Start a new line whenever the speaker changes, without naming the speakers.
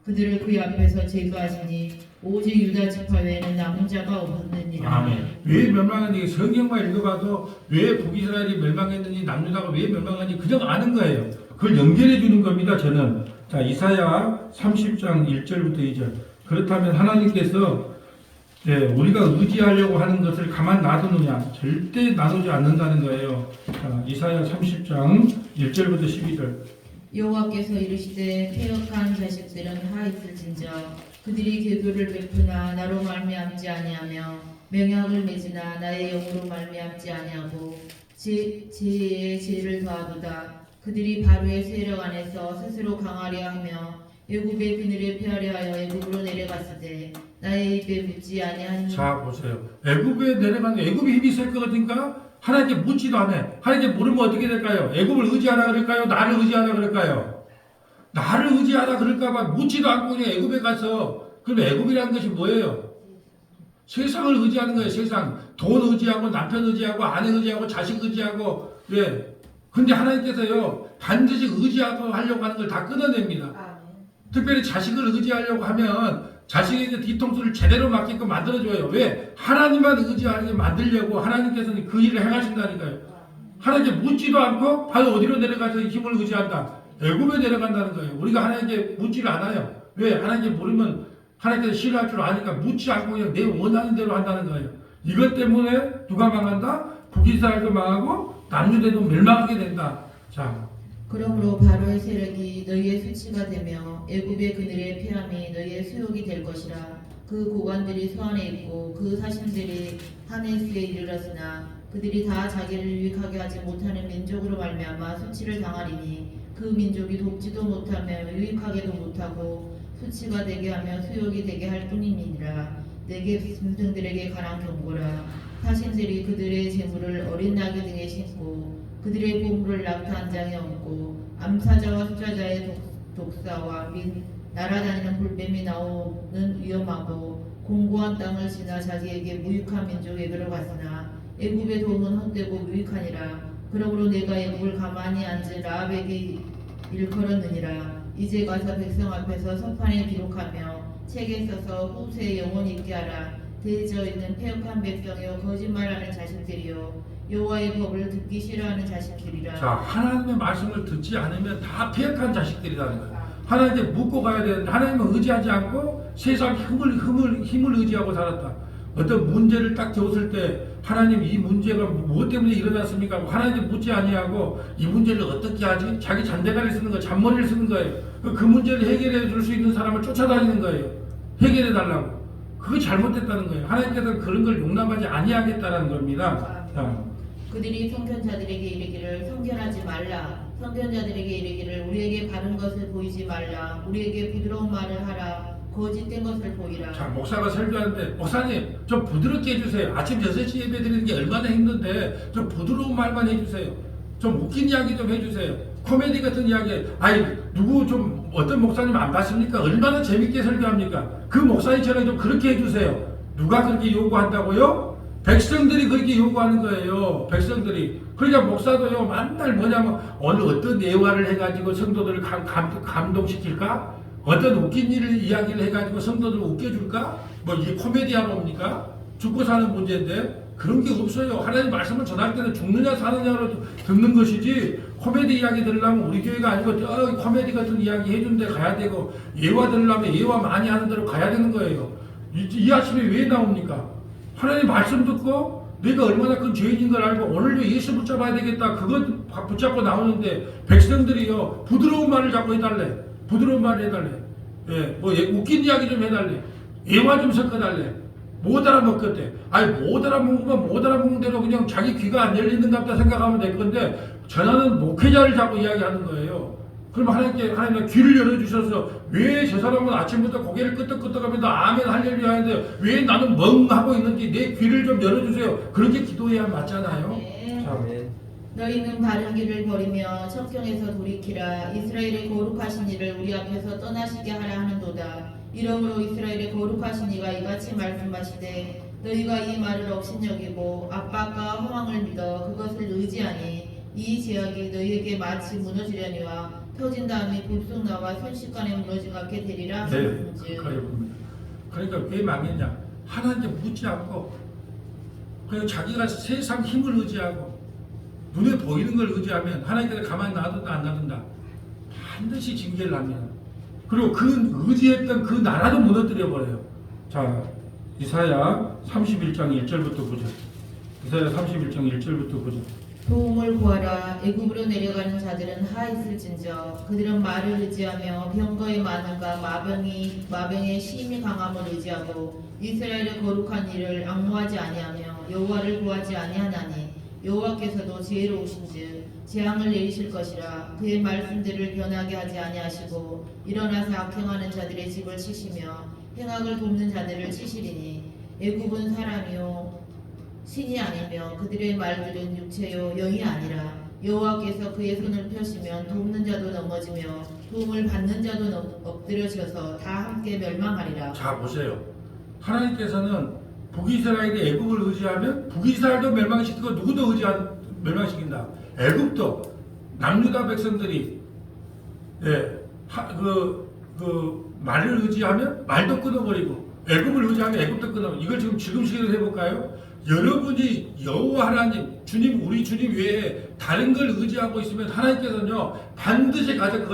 그들을 그의 앞에서 제거하시니 오직 유다 지파 외에는 남은 자가 없느니라.
아멘. 왜 멸망했는지 성경만 읽어봐도 왜 북이스라엘이 멸망했는지 남유다가 왜 멸망했는지 그냥 아는 거예요. 그걸 연결해 주는 겁니다. 저는. 자, 이사야 30장 1절부터 2절. 그렇다면 하나님께서 우리가 의지하려고 하는 것을 가만 놔두느냐? 절대 놔두지 않는다는 거예요. 자, 이사야 30장 1절부터 12절.
여호와께서 이르시되 패역한 자식들은 하 있을진저 그들이 계교를 베푸나 나로 말미암지 아니하며 명약을 맺으나 나의 영으로 말미암지 아니하고 지혜에 지혜를 더하도다. 그들이 바로의 세력 안에서 스스로 강하려 하며 애굽의 그늘에 피하려 하여 애굽으로 내려갔으되 나의 입에 묻지 아니한.
자, 보세요. 애굽에 내려가는 애굽이 힘이 있을 것 같으니까 하나님께 묻지도 않아. 하나님께 물으면 어떻게 될까요? 애굽을 의지하라 그럴까요? 나를 의지하라 그럴까요? 나를 의지하라 그럴까봐 묻지도 않고 그냥 애굽에 가서. 그럼 애굽이라는 것이 뭐예요? 세상을 의지하는 거예요. 세상. 돈 의지하고 남편 의지하고 아내 의지하고 자식 의지하고. 예. 근데 하나님께서요 반드시 의지하고 하려고 하는 걸 다 끊어냅니다. 특별히 자식을 의지하려고 하면 자식에게 뒤통수를 제대로 맞게끔 만들어줘요. 왜? 하나님만 의지하게 만들려고 하나님께서는 그 일을 행하신다니까요. 하나님께 묻지도 않고 바로 어디로 내려가서 힘을 의지한다. 애굽에 내려간다는 거예요. 우리가 하나님께 묻지를 않아요. 왜? 하나님께 물으면 하나님께서 싫어할 줄 아니까 묻지 않고 그냥 내 원하는 대로 한다는 거예요. 이것 때문에 누가 망한다? 북이스라엘도 망하고 남유대도 멸망하게 된다. 자,
그러므로 바로의 세력이 너희의 수치가 되며 애굽의 그늘의 피함이 너희의 수욕이 될 것이라. 그 고관들이 서안에 있고 그 사신들이 하네스에 이르렀으나 그들이 다 자기를 유익하게 하지 못하는 민족으로 말미암아 수치를 당하리니 그 민족이 돕지도 못하며 유익하게도 못하고 수치가 되게 하며 수욕이 되게 할 뿐이니라. 내게 짐승들에게 관한 경고라. 사신들이 그들의 재물을 어린 나귀 등에 심고 그들의 보물을 낙타 한 장에 얹고 암사자와 수자자의 독사와 및 날아다니는 불뱀이 나오는 위험하고 공고한 땅을 지나 자기에게 무익한 민족에게로 갔으나 애굽의 도움은 헛되고 무익하니라. 그러므로 내가 애굽을 가만히 앉은 라합에게 일컬었느니라. 이제 가서 백성 앞에서 서판에 기록하며 책에 써서 후세에 영원히 있게 하라. 대저 있는 패역한 백성이요 거짓말하는 자식들이요 여호와의 법을 듣기 싫어하는 자식들이라.
자, 하나님의 말씀을 듣지 않으면 다 패역한 자식들이라는 거예요. 하나님께 묻고 가야 되는데 하나님을 의지하지 않고 세상 힘을 의지하고 살았다. 어떤 문제를 딱 겪었을 때 하나님 이 문제가 무엇 때문에 일어났습니까? 하나님 묻지 아니하고 이 문제를 어떻게 하지? 자기 잔대가리를 쓰는 거예요. 잔머리를 쓰는 거예요. 그 문제를 해결해 줄 수 있는 사람을 쫓아다니는 거예요. 해결해 달라고. 그게 잘못됐다는 거예요. 하나님께서는 그런 걸 용납하지 아니하겠다는 겁니다. 자.
그들이 선견자들에게 이르기를 선견하지 말라. 선견자들에게 이르기를 우리에게 바른 것을 보이지 말라. 우리에게 부드러운 말을 하라. 거짓된 것을 보이라.
자, 목사가 설교하는데 목사님 좀 부드럽게 해주세요. 아침 6시 예배 드리는 게 얼마나 힘든데 좀 부드러운 말만 해주세요. 좀 웃긴 이야기 좀 해주세요. 코미디 같은 이야기. 아이 누구 좀 어떤 목사님 안 봤습니까? 얼마나 재밌게 설교합니까? 그 목사님처럼 좀 그렇게 해주세요. 누가 그렇게 요구한다고요? 백성들이 그렇게 요구하는 거예요. 백성들이. 그러니까 목사도요 맨날 뭐냐면 오늘 어떤 예화를 해가지고 성도들을 감동시킬까? 어떤 웃긴 일을 이야기를 해가지고 성도들을 웃겨줄까? 뭐 이게 코미디야 뭡니까? 죽고 사는 문제인데 그런 게 없어요. 하나님 말씀을 전할 때는 죽느냐 사느냐로 듣는 것이지 코미디 이야기 들으려면 우리 교회가 아니고 코미디 같은 이야기 해준 데 가야 되고 예화 들으려면 예화 많이 하는 데로 가야 되는 거예요. 이 아침에 왜 나옵니까? 하나님 말씀 듣고 내가 얼마나 큰 죄인인 걸 알고 오늘도 예수 붙잡아야 되겠다. 그것 붙잡고 나오는데 백성들이요 부드러운 말을 자꾸 해달래. 부드러운 말을 해달래. 예, 뭐 웃긴 이야기 좀 해달래. 예화 좀 섞어달래. 못 알아먹겠대. 아니 못 알아먹으면 못 알아먹는 대로 그냥 자기 귀가 안 열리는가 보다 생각하면 될 건데 전하는 목회자를 자꾸 이야기하는 거예요. 그럼 하나님께 귀를 열어주셔서 왜 저 사람은 아침부터 고개를 끄덕끄덕하면서 아멘 할렐루야 하는데 왜 나는 멍하고 있는지 내 귀를 좀 열어주세요. 그렇게 기도해야 맞잖아요.
네.
참.
너희는 바른 길을 버리며 천경에서 돌이키라. 이스라엘의 거룩하신 이를 우리 앞에서 떠나시게 하라 하는도다. 이러므로 이스라엘의 거룩하신 이가 이같이 말씀하시되 너희가 이 말을 업신여기고 압박과 허망을 믿어 그것을 의지하니 이 제약이 너희에게 마치 무너지려니와 터진 다음에 불쑥 나와 순식간에 무너진 것 같게 되리라
네,
하셨은즉
그래 봅니다. 그러니까 왜 망했냐? 하나님께 묻지 않고 그냥 자기가 세상 힘을 의지하고 눈에 보이는 걸 의지하면 하나님께서 가만히 놔둔다 안 놔둔다 반드시 징계를 합니다. 그리고 그 의지했던 그 나라도 무너뜨려 버려요. 자, 이사야 31장 1절부터 보죠. 이사야 31장 1절부터 보죠.
도움을 구하라. 애굽으로 내려가는 자들은 하 있을진저 그들은 말을 의지하며 병거의 많음과 마병의 심히 강함을 의지하고 이스라엘의 거룩한 일을 앙무하지 아니하며 여호와를 구하지 아니하나니 여호와께서도 지혜로우신즉 재앙을 내리실 것이라. 그의 말씀들을 변하게 하지 아니하시고 일어나서 악행하는 자들의 집을 치시며 행악을 돕는 자들을 치시리니 애굽은 사람이요 신이 아니며 그들의 말들은 육체요 영이 아니라. 여호와께서 그의 손을 펴시면 돕는 자도 넘어지며 도움을 받는 자도 엎드려져서 다 함께 멸망하리라.
자, 보세요. 하나님께서는 북이스라엘이 애굽을 의지하면 북이스라엘도 멸망시키고 누구도 멸망시킨다. 애굽도 남유다 백성들이 말을 의지하면 말도 끊어버리고 애굽을 의지하면 애굽도 끊어버리고 이걸 지금 시기로 해볼까요? 여러분이 여호와 하나님 주님 우리 주님 외에 다른 걸 의지하고 있으면 하나님께서는요 반드시 가서